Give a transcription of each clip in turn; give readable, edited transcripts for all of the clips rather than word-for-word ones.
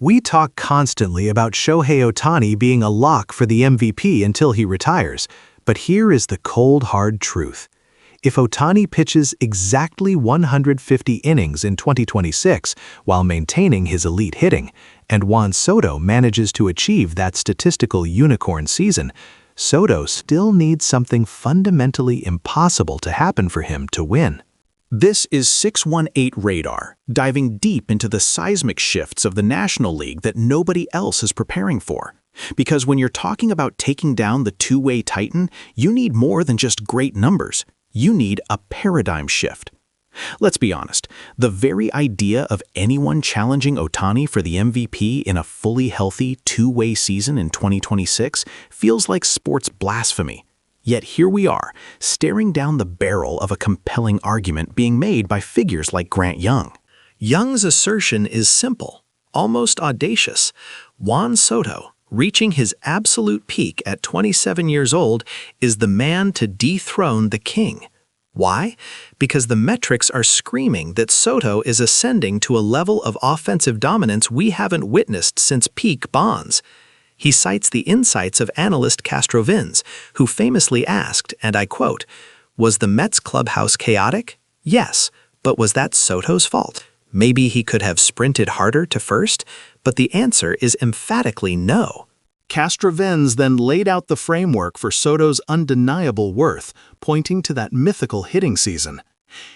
We talk constantly about Shohei Ohtani being a lock for the MVP until he retires, but here is the cold, hard truth. If Ohtani pitches exactly 150 innings in 2026 while maintaining his elite hitting, and Juan Soto manages to achieve that statistical unicorn season, Soto still needs something fundamentally impossible to happen for him to win. This is 618 Radar, diving deep into the seismic shifts of the National League that nobody else is preparing for. Because when you're talking about taking down the two-way titan, you need more than just great numbers. You need a paradigm shift. Let's be honest, the very idea of anyone challenging Ohtani for the MVP in a fully healthy two-way season in 2026 feels like sports blasphemy. Yet here we are, staring down the barrel of a compelling argument being made by figures like Grant Young. Young's assertion is simple, almost audacious. Juan Soto, reaching his absolute peak at 27 years old, is the man to dethrone the king. Why? Because the metrics are screaming that Soto is ascending to a level of offensive dominance we haven't witnessed since peak Bonds. He cites the insights of analyst Castro Vins, who famously asked, and I quote, "Was the Mets clubhouse chaotic? Yes, but was that Soto's fault? Maybe he could have sprinted harder to first, but the answer is emphatically no." Castro Vins then laid out the framework for Soto's undeniable worth, pointing to that mythical hitting season.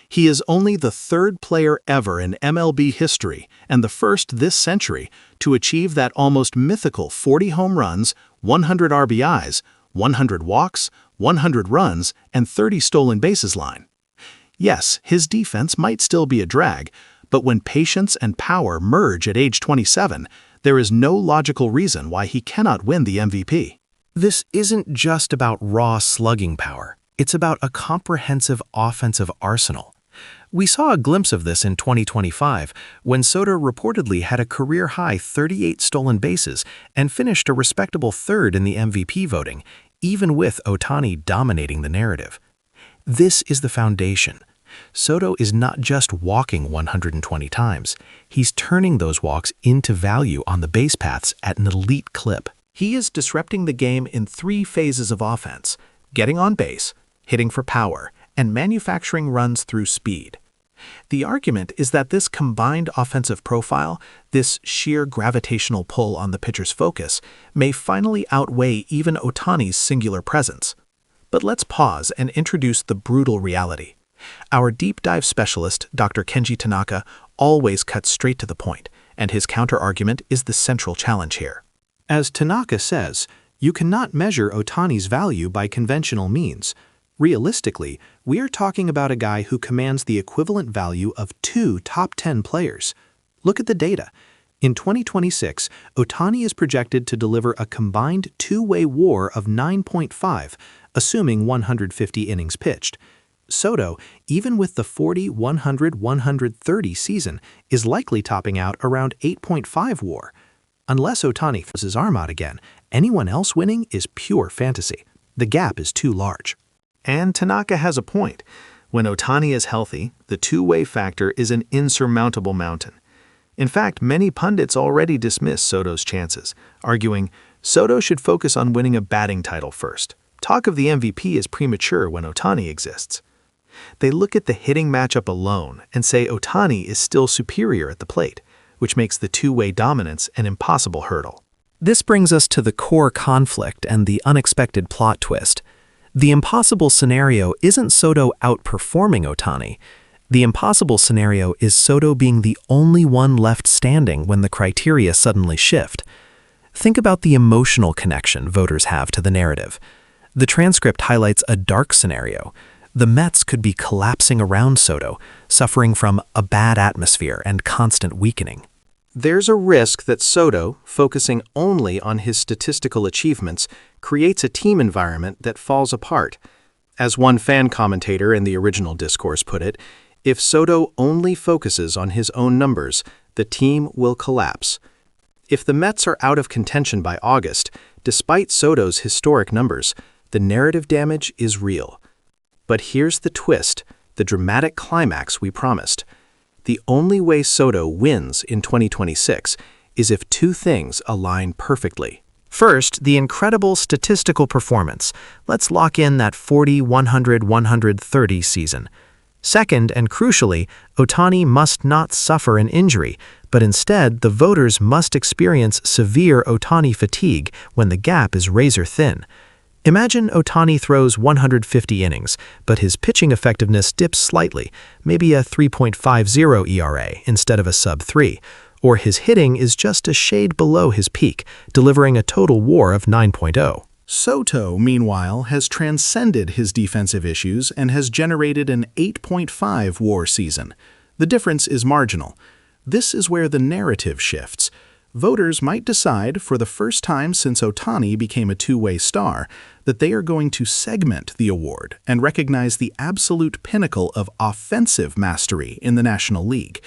He is only the third player ever in MLB history, and the first this century, to achieve that almost mythical 40 home runs, 100 RBIs, 100 walks, 100 runs, and 30 stolen bases line. Yes, his defense might still be a drag, but when patience and power merge at age 27, there is no logical reason why he cannot win the MVP. This isn't just about raw slugging power. It's about a comprehensive offensive arsenal. We saw a glimpse of this in 2025 when Soto reportedly had a career-high 38 stolen bases and finished a respectable third in the MVP voting, even with Ohtani dominating the narrative. This is the foundation. Soto is not just walking 120 times. He's turning those walks into value on the base paths at an elite clip. He is disrupting the game in three phases of offense: getting on base, hitting for power, and manufacturing runs through speed. The argument is that this combined offensive profile, this sheer gravitational pull on the pitcher's focus, may finally outweigh even Ohtani's singular presence. But let's pause and introduce the brutal reality. Our deep dive specialist, Dr. Kenji Tanaka, always cuts straight to the point, and his counter-argument is the central challenge here. As Tanaka says, you cannot measure Ohtani's value by conventional means. Realistically, we are talking about a guy who commands the equivalent value of 2 top 10 players. Look at the data. In 2026, Ohtani is projected to deliver a combined two-way WAR of 9.5, assuming 150 innings pitched. Soto, even with the 40, 100, 130 season, is likely topping out around 8.5 WAR. Unless Ohtani throws his arm out again, anyone else winning is pure fantasy. The gap is too large. And Tanaka has a point. When Ohtani is healthy, the two-way factor is an insurmountable mountain. In fact, many pundits already dismiss Soto's chances, arguing Soto should focus on winning a batting title first. Talk of the MVP is premature when Ohtani exists. They look at the hitting matchup alone and say Ohtani is still superior at the plate, which makes the two-way dominance an impossible hurdle. This brings us to the core conflict and the unexpected plot twist. The impossible scenario isn't Soto outperforming Ohtani. The impossible scenario is Soto being the only one left standing when the criteria suddenly shift. Think about the emotional connection voters have to the narrative. The transcript highlights a dark scenario. The Mets could be collapsing around Soto, suffering from a bad atmosphere and constant weakening. There's a risk that Soto, focusing only on his statistical achievements, creates a team environment that falls apart. As one fan commentator in the original discourse put it, if Soto only focuses on his own numbers, the team will collapse. If the Mets are out of contention by August, despite Soto's historic numbers, the narrative damage is real. But here's the twist, the dramatic climax we promised. The only way Soto wins in 2026 is if two things align perfectly. First, the incredible statistical performance. Let's lock in that 40, 100, 130 season. Second, and crucially, Ohtani must not suffer an injury, but instead the voters must experience severe Ohtani fatigue when the gap is razor thin. Imagine Ohtani throws 150 innings, but his pitching effectiveness dips slightly, maybe a 3.50 ERA instead of a sub-3, or his hitting is just a shade below his peak, delivering a total WAR of 9.0. Soto, meanwhile, has transcended his defensive issues and has generated an 8.5 WAR season. The difference is marginal. This is where the narrative shifts. Voters might decide, for the first time since Ohtani became a two-way star, that they are going to segment the award and recognize the absolute pinnacle of offensive mastery in the National League.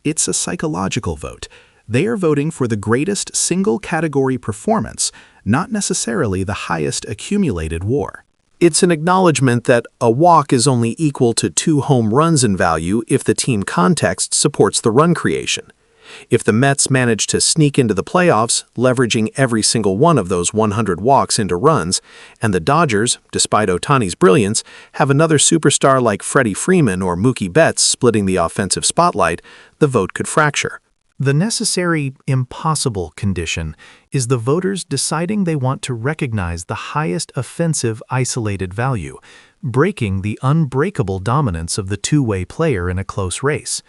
It's a psychological vote. They are voting for the greatest single-category performance, not necessarily the highest accumulated WAR. It's an acknowledgement that a walk is only equal to 2 home runs in value if the team context supports the run creation. If the Mets manage to sneak into the playoffs, leveraging every single one of those 100 walks into runs, and the Dodgers, despite Ohtani's brilliance, have another superstar like Freddie Freeman or Mookie Betts splitting the offensive spotlight, the vote could fracture. The necessary, impossible condition is the voters deciding they want to recognize the highest offensive isolated value, breaking the unbreakable dominance of the two-way player in a close race.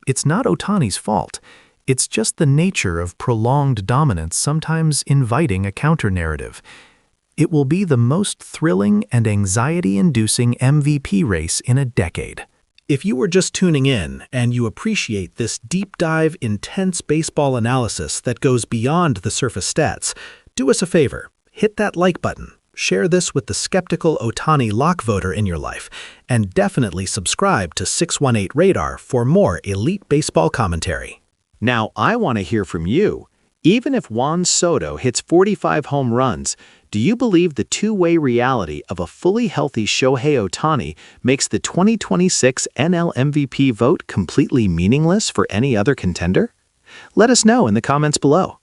It's not Ohtani's fault. It's just the nature of prolonged dominance sometimes inviting a counter-narrative. It will be the most thrilling and anxiety-inducing MVP race in a decade. If you were just tuning in and you appreciate this deep dive, intense baseball analysis that goes beyond the surface stats, do us a favor, hit that like button, share this with the skeptical Ohtani lock voter in your life, and definitely subscribe to 618 Radar for more elite baseball commentary. Now, I want to hear from you. Even if Juan Soto hits 45 home runs, do you believe the two-way reality of a fully healthy Shohei Ohtani makes the 2026 NL MVP vote completely meaningless for any other contender? Let us know in the comments below.